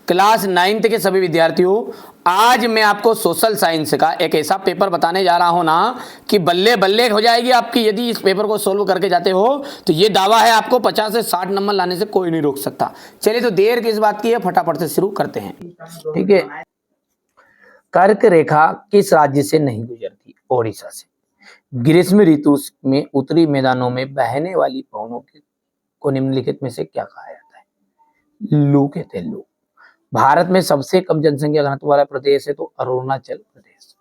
Class 9th के सभी विद्यार्थियों, आज मैं आपको सोशल साइंस का एक ऐसा पेपर बताने जा रहा हूं ना कि बल्ले बल्ले हो जाएगी आपकी। यदि इस पेपर को सोल्व करके जाते हो तो ये दावा है आपको 50 से 60 नंबर लाने से कोई नहीं रोक सकता। चलिए तो देर किस बात की है, फटाफट से शुरू करते हैं। ठीक है। कर्क रेखा किस राज्य से नहीं गुजरती? ओडिशा से। ग्रीष्म ऋतु में उत्तरी मैदानों में बहने वाली पवनों को निम्नलिखित में से क्या कहा जाता है? लू कहते हैं, लू। भारत में सबसे कम जनसंख्या घनत्व वाला प्रदेश है तो अरुणाचल प्रदेश।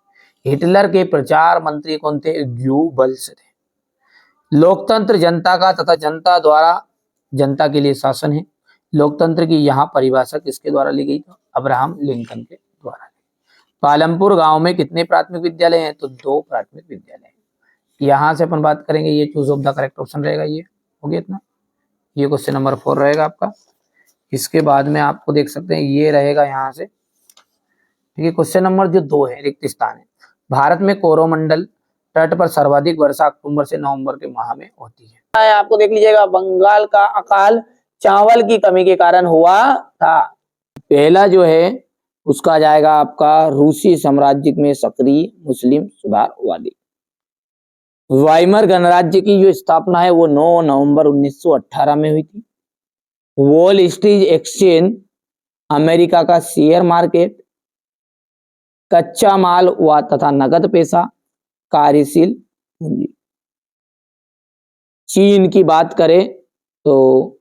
हिटलर के प्रचार मंत्री कौन थे? ग्यूबल्स थे। लोकतंत्र जनता का तथा जनता द्वारा जनता के लिए शासन है। लोकतंत्र की यहाँ परिभाषा किसके द्वारा ली गई? तो अब्राहम लिंकन के द्वारा। पालमपुर गांव में कितने प्राथमिक विद्यालय हैं? तो 2 प्राथमिक विद्यालय हैं। यहां से अपन बात करेंगे, ये choose of the correct option रहेगा। ये हो गया इतना। ये क्वेश्चन नंबर 4 रहेगा आपका। इसके बाद में आपको देख सकते हैं ये रहेगा यहाँ से। ठीक है। क्वेश्चन नंबर जो 2 है, रिक्त स्थान है। भारत में कोरोमंडल तट पर सर्वाधिक वर्षा अक्टूबर से नवंबर के माह में होती है। आपको देख लीजिएगा, बंगाल का अकाल चावल की कमी के कारण हुआ था। पहला जो है उसका जाएगा आपका रूसी साम्राज्य में सक्रिय मुस्लिम सुधारवादी। वाइमर गणराज्य की जो स्थापना है वो 9 नवंबर 1918 में हुई थी। वॉल स्ट्रीट एक्सचेंज अमेरिका का शेयर मार्केट, कच्चा माल व तथा नगद पैसा, कार्यशील पूंजी। चीन की बात करें तो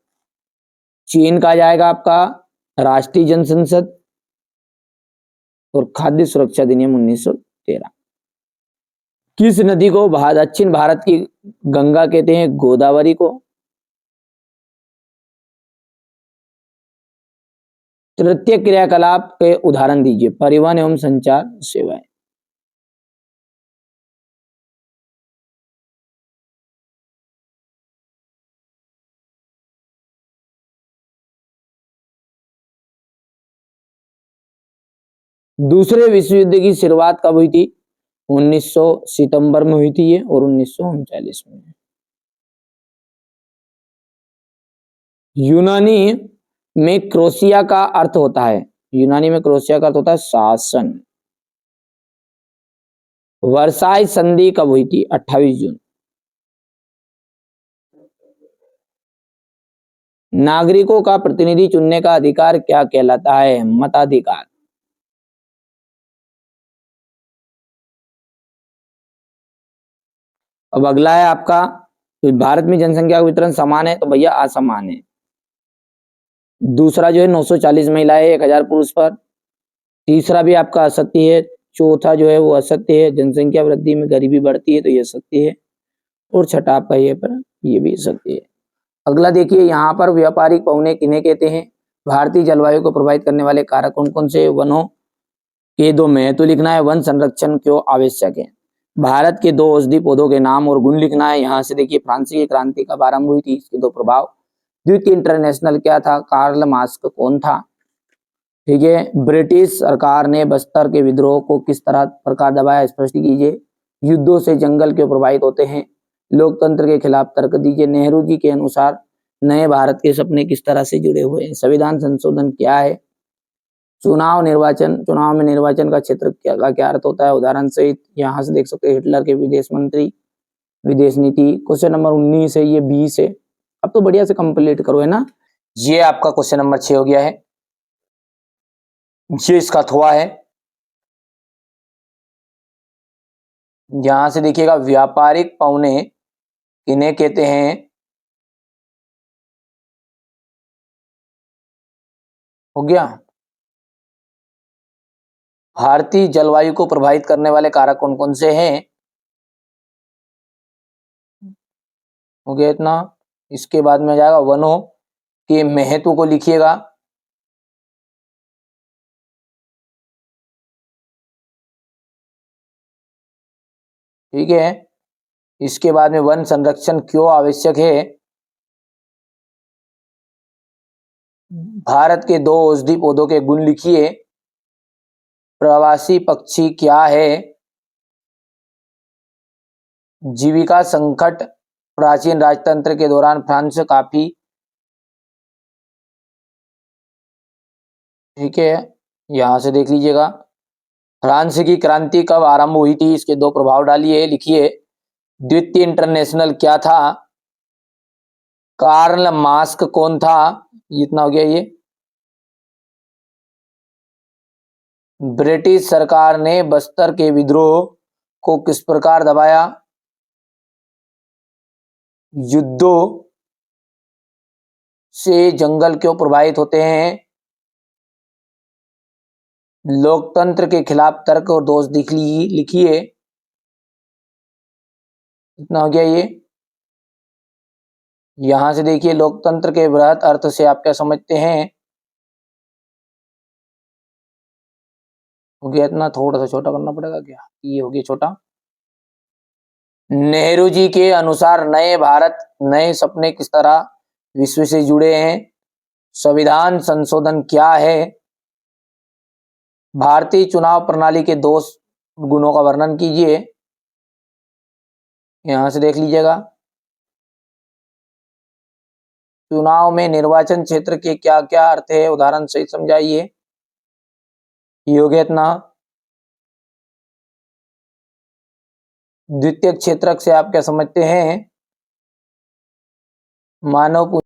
चीन का जाएगा आपका राष्ट्रीय जनसंसद और खाद्य सुरक्षा अधिनियम 1913। किस नदी को दक्षिण भारत की गंगा कहते हैं? गोदावरी को। तृतीय क्रियाकलाप के उदाहरण दीजिए। परिवहन एवं संचार सेवाएं। दूसरे विश्व युद्ध की शुरुआत कब हुई थी? 1900 सितंबर में हुई थी ये, और 1939 में। यूनानी में क्रोशिया का अर्थ होता है, यूनानी में क्रोशिया का अर्थ होता है शासन। वर्साई संधि कब हुई थी? 28 जून। नागरिकों का प्रतिनिधि चुनने का अधिकार क्या कहलाता है? मताधिकार। अब अगला है आपका, तो भारत में जनसंख्या का वितरण समान है? तो भैया असमान है। दूसरा जो है 940 महिलाएं 1000 पुरुष पर। तीसरा भी आपका असत्य है। चौथा जो है वो असत्य है। जनसंख्या वृद्धि में गरीबी बढ़ती है, तो ये सत्य है। और छठा आपका ये पर ये भी सत्य है। अगला देखिए, यहाँ पर व्यापारिक पौने किन्हें कहते हैं? भारतीय जलवायु को प्रभावित करने वाले कारक कौन कौन से? वनों के 2 महत्व लिखना है। वन संरक्षण क्यों आवश्यक है? भारत के 2 औषधि पौधों के नाम और गुण लिखना है। यहाँ से देखिए, फ्रांसीसी क्रांति कब आरंभ हुई थी, इसके 2 प्रभाव। द्वितीय इंटरनेशनल क्या था? कार्ल मार्क्स कौन था? ठीक है। ब्रिटिश सरकार ने बस्तर के विद्रोह को किस तरह प्रकार दबाया? स्पष्ट कीजिए। युद्धों से जंगल क्यों प्रभावित होते हैं? लोकतंत्र के खिलाफ तर्क दीजिए। नेहरू जी के अनुसार नए भारत के सपने किस तरह से जुड़े हुए हैं? संविधान संशोधन क्या है? चुनाव में निर्वाचन का क्षेत्र क्या अर्थ होता है? उदाहरण सहित यहाँ से देख सकते हैं, हिटलर के विदेश मंत्री, विदेश नीति। क्वेश्चन नंबर 19 है, ये 20 है। अब तो बढ़िया से कंप्लीट करो, है ना। ये आपका क्वेश्चन नंबर 6 हो गया है। ये इसका थोआ है। यहां से देखिएगा, व्यापारिक पौने इन्हें कहते हैं? हो गया। भारतीय जलवायु को प्रभावित करने वाले कारक कौन कौन से हैं? हो गया इतना। इसके बाद में जाएगा वनों के महत्व को लिखिएगा। ठीक है। इसके बाद में वन संरक्षण क्यों आवश्यक है? भारत के 2 औषधि पौधों के गुण लिखिए। प्रवासी पक्षी क्या है? जीविका संकट। प्राचीन राजतंत्र के दौरान फ्रांस काफी ठीक है, यहां से देख लीजिएगा। फ्रांस की क्रांति कब आरंभ हुई थी, इसके दो प्रभाव डालिए, लिखिए। द्वितीय इंटरनेशनल क्या था, कार्ल मार्क्स कौन था, इतना हो गया ये। ब्रिटिश सरकार ने बस्तर के विद्रोह को किस प्रकार दबाया, युद्धों से जंगल क्यों प्रभावित होते हैं, लोकतंत्र के खिलाफ तर्क और दोष लिखिए। इतना हो गया ये। यहां से देखिए, लोकतंत्र के वृहत अर्थ से आप क्या समझते हैं, हो गया इतना, थोड़ा सा छोटा करना पड़ेगा क्या, ये हो गया छोटा। नेहरू जी के अनुसार नए भारत नए सपने किस तरह विश्व से जुड़े हैं, संविधान संशोधन क्या है, भारतीय चुनाव प्रणाली के दोष गुणों का वर्णन कीजिए। यहां से देख लीजिएगा। चुनाव में निर्वाचन क्षेत्र के क्या क्या अर्थ है, उदाहरण सहित समझाइए। ये हो गया इतना। द्वितीय क्षेत्रक से आप क्या समझते हैं, मानव